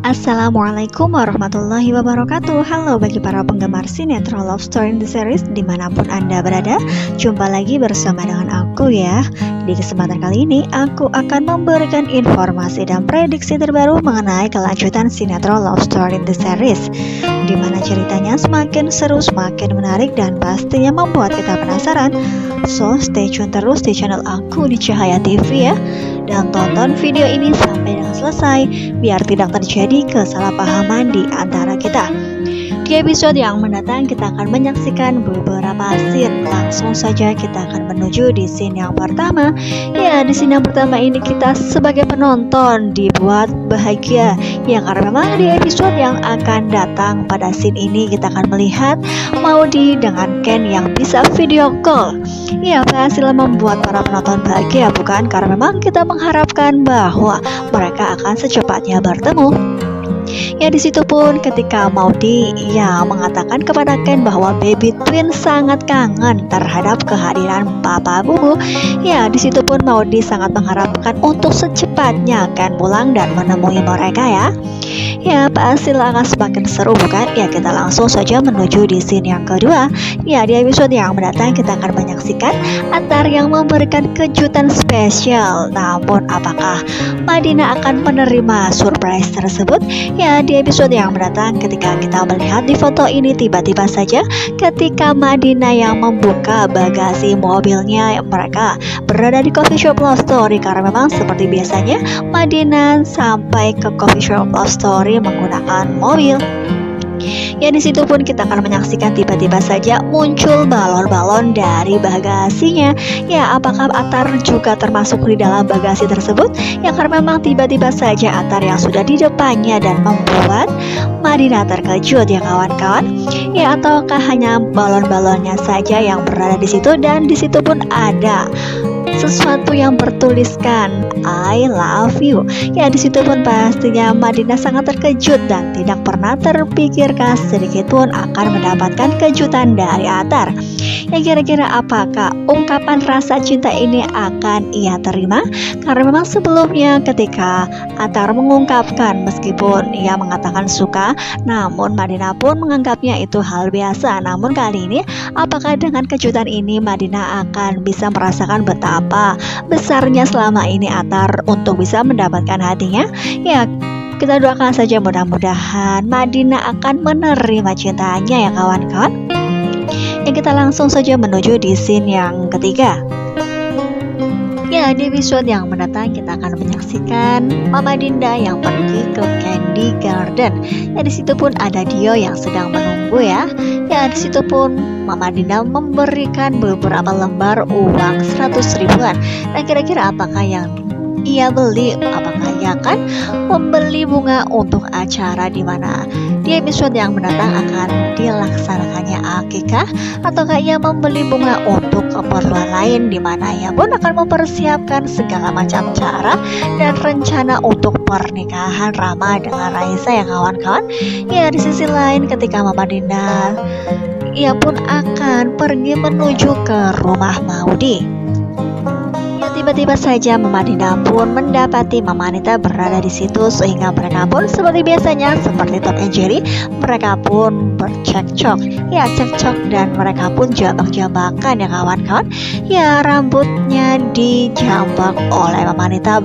Assalamualaikum warahmatullahi wabarakatuh. Halo bagi para penggemar sinetron Love Story in the Series dimanapun Anda berada. Jumpa lagi bersama dengan aku ya. Di kesempatan kali ini aku akan memberikan informasi dan prediksi terbaru mengenai kelanjutan sinetron Love Story in the Series, dimana ceritanya semakin seru, semakin menarik, dan pastinya membuat kita penasaran. So stay tune terus di channel aku di Cahaya TV ya, dan tonton video ini sampai dengan selesai biar tidak terjadi kesalahpahaman di antara kita. Di episode yang mendatang kita akan menyaksikan beberapa scene. Langsung saja kita akan menuju di scene yang pertama. Ya, di scene yang pertama ini kita sebagai penonton dibuat bahagia. Ya, karena memang di episode yang akan datang pada scene ini kita akan melihat Maudy dengan Ken yang bisa video call. Ya, berhasil membuat para penonton bahagia, bukan? Karena memang kita mengharapkan bahwa mereka akan secepatnya bertemu. Ya, di situ pun ketika Maudy mengatakan kepada Ken bahwa baby twin sangat kangen terhadap kehadiran Papa Bubu. Ya, di situ pun Maudy sangat mengharapkan untuk secepatnya Ken pulang dan menemui mereka ya. Ya, pasti akan semakin seru, bukan? Ya, kita langsung saja menuju di scene yang kedua. Ya, di episode yang mendatang kita akan menyaksikan Antar yang memberikan kejutan spesial. Namun apakah Madinah akan menerima surprise tersebut? Ya, di episode yang mendatang ketika kita melihat di foto ini, tiba-tiba saja ketika Madinah yang membuka bagasi mobilnya, mereka berada di coffee shop Love Story. Karena memang seperti biasanya Madinah sampai ke coffee shop Love Story menggunakan mobil. Ya, di situ pun kita akan menyaksikan tiba-tiba saja muncul balon-balon dari bagasinya. Ya, apakah Antar juga termasuk di dalam bagasi tersebut? Ya, karena memang tiba-tiba saja Antar yang sudah di depannya dan membuat Madinah terkejut ya kawan-kawan. Ya, ataukah hanya balon-balonnya saja yang berada di situ, dan di situ pun ada sesuatu yang bertuliskan I love you. Ya, di situ pun pastinya Madinah sangat terkejut dan tidak pernah terpikirkan sedikit pun akan mendapatkan kejutan dari Antar. Ya, kira-kira apakah ungkapan rasa cinta ini akan ia terima? Karena memang sebelumnya ketika Antar mengungkapkan meskipun ia mengatakan suka, namun Madinah pun menganggapnya itu hal biasa. Namun kali ini apakah dengan kejutan ini Madinah akan bisa merasakan betapa besarnya selama ini Antar untuk bisa mendapatkan hatinya? Ya, kita doakan saja mudah-mudahan Madinah akan menerima cintanya ya kawan-kawan. Ya, kita langsung saja menuju di scene yang ketiga. Ya, di episode yang mendatang kita akan menyaksikan Mama Dinda yang pergi ke Candy Garden. Ya, di situ pun ada Dio yang sedang menunggu ya. Ya, di situ pun Mama Dinda memberikan beberapa lembar uang 100 ribuan. Dan kira-kira apakah yang ia beli? Apakah ia akan membeli bunga untuk acara di mana di episode yang mendatang akan dilaksanakannya akikah, ataukah ia membeli bunga untuk keperluan lain di mana ia pun akan mempersiapkan segala macam cara dan rencana untuk pernikahan Rama dengan Raisa ya kawan-kawan. Ya, di sisi lain ketika Mama Dinda ia pun akan pergi menuju ke rumah Maudy. Tiba-tiba saja Mama Dinda pun mendapati Mama Anita berada di situ, sehingga mereka pun seperti biasanya seperti Tom and Jerry, mereka pun bercekcok. Ya, cekcok dan mereka pun jambak-jambakan ya kawan-kawan. Ya, rambutnya dijambak oleh Mama Anita.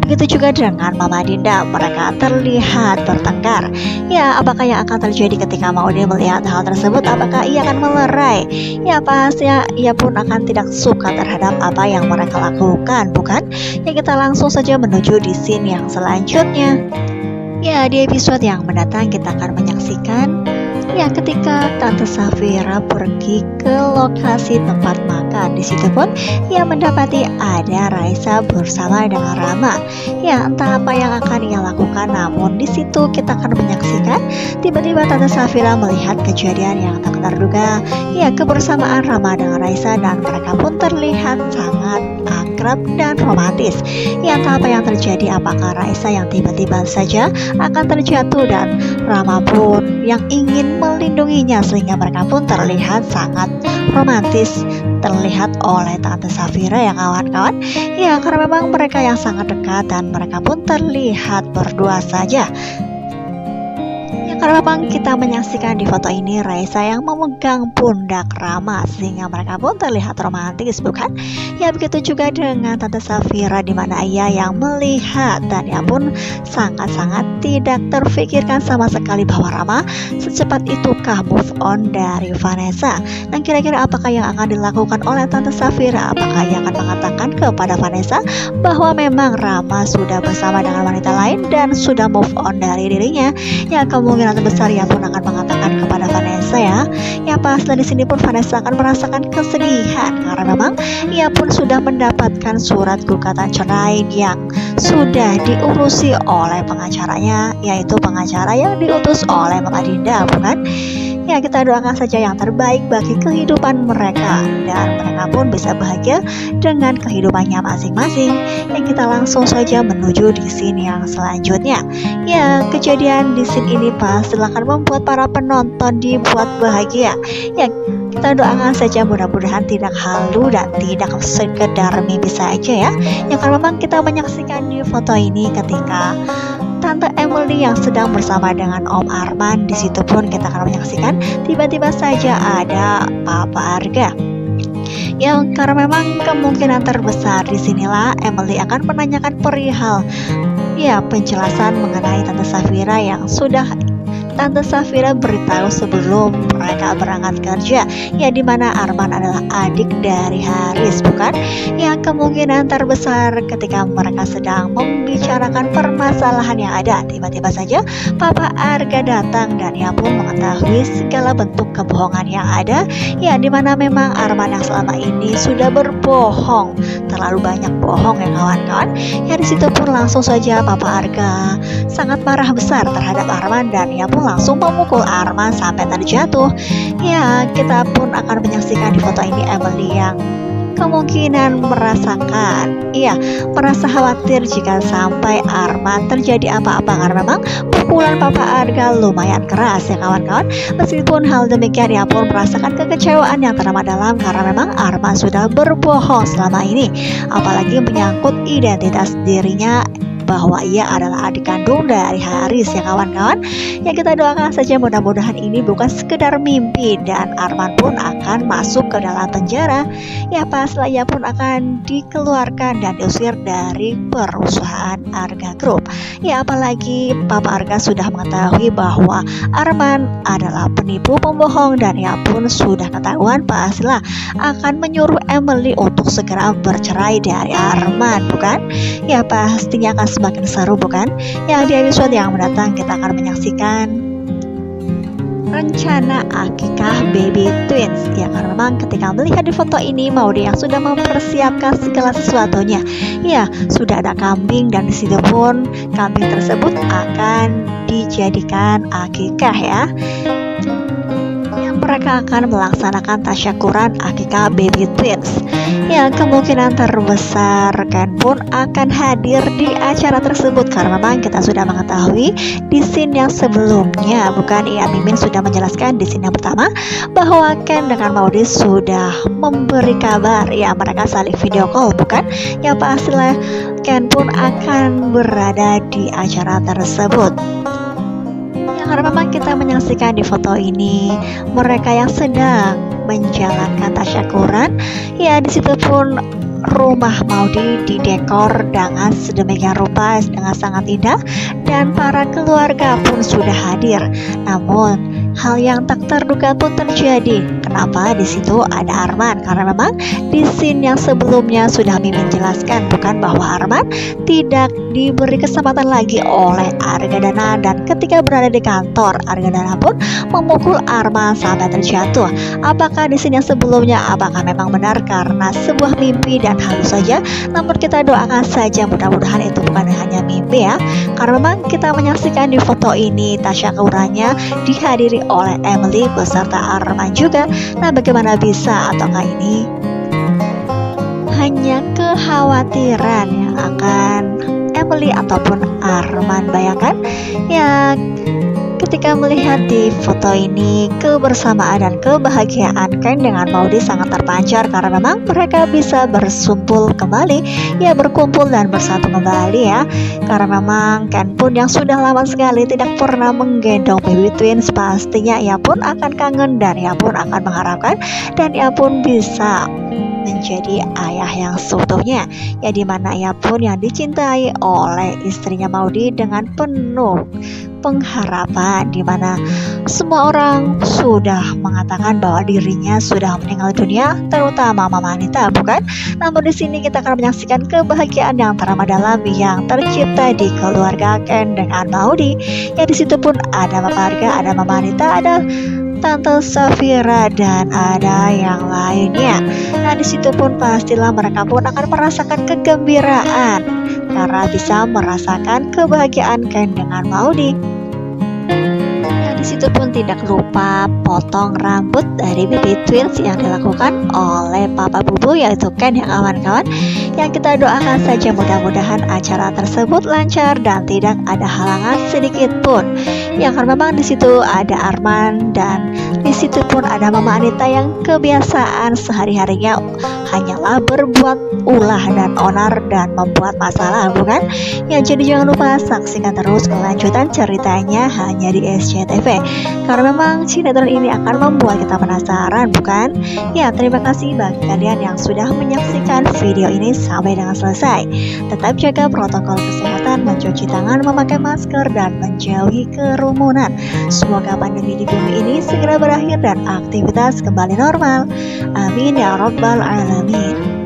Begitu juga dengan Mama Dinda, mereka terlihat bertengkar. Ya, apakah yang akan terjadi ketika Maudy melihat hal tersebut? Apakah ia akan melerai? Ya, pastinya ia pun akan tidak suka terhadap apa yang mereka lakukan, bukan? Ya, kita langsung saja menuju di scene yang selanjutnya. Ya, di episode yang mendatang kita akan menyaksikan ketika Tante Safira pergi ke lokasi tempat makan. Di situ pun ia mendapati ada Raisa bersama dengan Rama. Ya, entah apa yang akan ia lakukan, namun di situ kita akan menyaksikan tiba-tiba Tante Safira melihat kejadian yang tak terduga. Ya, kebersamaan Rama dengan Raisa, dan mereka pun terlihat sangat akrab dan romantis. Ya, entah apa yang terjadi, apakah Raisa yang tiba-tiba saja akan terjatuh dan Rama pun yang ingin melindunginya, sehingga mereka pun terlihat sangat romantis terlihat oleh Tante Safira ya kawan-kawan. Ya, karena memang mereka yang sangat dekat dan mereka pun terlihat berdua saja. Karena memang kita menyaksikan di foto ini Raisa yang memegang pundak Rama sehingga mereka pun terlihat romantis, bukan? Ya begitu juga dengan Tante Safira di mana ia yang melihat dan ia pun sangat-sangat tidak terfikirkan sama sekali bahwa Rama secepat itukah move on dari Vanessa. Dan kira-kira apakah yang akan dilakukan oleh Tante Safira? Apakah ia akan mengatakan kepada Vanessa bahwa memang Rama sudah bersama dengan wanita lain dan sudah move on dari dirinya? Ya kemungkinan besar ia pun akan mengatakan kepada Vanessa ya pas di sini pun Vanessa akan merasakan kesedihan karena memang ia pun sudah mendapatkan surat gugatan cerai yang sudah diurusi oleh pengacaranya, yaitu pengacara yang diutus oleh Mama Dinda, bukan? Ya kita doakan saja yang terbaik bagi kehidupan mereka dan mereka pun bisa bahagia dengan kehidupannya masing-masing. Yang kita langsung saja menuju di scene yang selanjutnya. Ya kejadian di scene ini pasti akan membuat para penonton dibuat bahagia. Ya kita doakan saja mudah-mudahan tidak halu dan tidak sekedar mimpi saja ya. Ya karena memang kita menyaksikan di foto ini ketika Tante Emily yang sedang bersama dengan Om Arman. Di situ pun kita akan menyaksikan tiba-tiba saja ada Papa Arga. Yang karena memang kemungkinan terbesar di sinilah Emily akan menanyakan perihal penjelasan mengenai Tante Safira yang sudah Tante Safira beritahu sebelum mereka berangkat kerja, ya dimana Arman adalah adik dari Haris, bukan? Yang kemungkinan terbesar ketika mereka sedang membicarakan permasalahan yang ada, tiba-tiba saja Papa Arga datang dan ia pun mengetahui segala bentuk kebohongan yang ada, ya dimana memang Arman yang selama ini sudah berbohong, terlalu banyak bohong ya kawan-kawan. Ya disitu pun langsung saja Papa Arga sangat marah besar terhadap Arman dan ia pun langsung memukul Arman sampai terjatuh. Ya kita pun akan menyaksikan di foto ini Emily yang kemungkinan merasa khawatir jika sampai Arman terjadi apa-apa karena memang pukulan Papa Arga lumayan keras ya kawan-kawan. Meskipun hal demikian ia pun merasakan kekecewaan yang teramat dalam karena memang Arman sudah berbohong selama ini, apalagi menyangkut identitas dirinya bahwa ia adalah adik kandung dari Haris ya kawan-kawan. Yang kita doakan saja mudah-mudahan ini bukan sekedar mimpi dan Arman pun akan masuk ke dalam penjara. Ya paslah ia pun akan dikeluarkan dan diusir dari perusahaan Arga Group. Ya apalagi Papa Arga sudah mengetahui bahwa Arman adalah penipu pembohong dan ia pun sudah ketahuan pastilah akan menyuruh Emily untuk segera bercerai dari Arman, bukan? Ya pastinya akan semakin seru, bukan? Yang di episode yang mendatang kita akan menyaksikan rencana akikah baby twins. Ya karena memang ketika melihat di foto ini Maudy yang sudah mempersiapkan segala sesuatunya. Ya sudah ada kambing dan disitu pun kambing tersebut akan dijadikan akikah ya. Mereka akan melaksanakan tasyakuran akikah baby twins. Ya kemungkinan terbesar Ken pun akan hadir di acara tersebut karena memang kita sudah mengetahui di scene yang sebelumnya, bukan? Ya Mimin sudah menjelaskan di scene yang pertama bahwa Ken dengan Maudy sudah memberi kabar ya mereka saling video call, bukan? Ya pastilah Ken pun akan berada di acara tersebut. Karena memang kita menyaksikan di foto ini mereka yang sedang menjalankan tasyakuran. Ya disitu pun rumah Maudy didekor dengan sedemikian rupa dengan sangat indah dan para keluarga pun sudah hadir. Namun hal yang tak terduga pun terjadi. Kenapa di situ ada Arman? Karena memang di scene yang sebelumnya sudah Mimin jelaskan, bukan, bahwa Arman tidak diberi kesempatan lagi oleh Argadana dan ketika berada di kantor Argadana pun memukul Arman sampai terjatuh. Apakah di scene yang sebelumnya apakah memang benar karena sebuah mimpi dan halus saja? Namun kita doakan saja mudah-mudahan itu bukan hanya mimpi ya. Karena memang kita menyaksikan di foto ini tasyakurannya dihadiri oleh Emily beserta Arman juga. Nah bagaimana bisa ataukah ini hanya kekhawatiran yang akan Emily ataupun Arman bayangkan? Ya Ketika melihat di foto ini, kebersamaan dan kebahagiaan Ken dengan Maudi sangat terpancar karena memang mereka bisa bersumpul kembali, ya berkumpul dan bersatu kembali ya. Karena memang Ken pun yang sudah lama sekali tidak pernah menggendong baby twins, pastinya ia pun akan kangen dan ia pun akan mengharapkan dan ia pun bisa menjadi ayah yang seutuhnya, ya dimana ia pun yang dicintai oleh istrinya Maudi dengan penuh pengharapan, dimana semua orang sudah mengatakan bahwa dirinya sudah meninggal dunia, terutama Mama Anita, bukan? Namun di sini kita akan menyaksikan kebahagiaan yang teramat dalam yang tercipta di keluarga Ken dengan Maudi. Ya di situ pun ada Papa Arga, ada Mama Anita, ada Tante Safira dan ada yang lainnya. Nah di situ pun pastilah mereka pun akan merasakan kegembiraan karena bisa merasakan kebahagiaan Ken dengan Maudi. Di situ pun tidak lupa potong rambut dari baby twins yang dilakukan oleh Papa Bubu, yaitu Ken ya kawan-kawan. Yang kita doakan saja mudah-mudahan acara tersebut lancar dan tidak ada halangan sedikit pun. Ya karena memang di situ ada Arman dan di situ pun ada Mama Anita yang kebiasaan sehari-harinya hanyalah berbuat ulah dan onar dan membuat masalah, bukan? Ya jadi jangan lupa saksikan terus kelanjutan ceritanya hanya di SCTV. Karena memang sinetron ini akan membuat kita penasaran, bukan? Ya, terima kasih bagi kalian yang sudah menyaksikan video ini sampai dengan selesai. Tetap jaga protokol kesehatan, mencuci tangan, memakai masker, dan menjauhi kerumunan. Semoga pandemi di bumi ini segera berakhir dan aktivitas kembali normal. Amin ya Rabbal Alamin.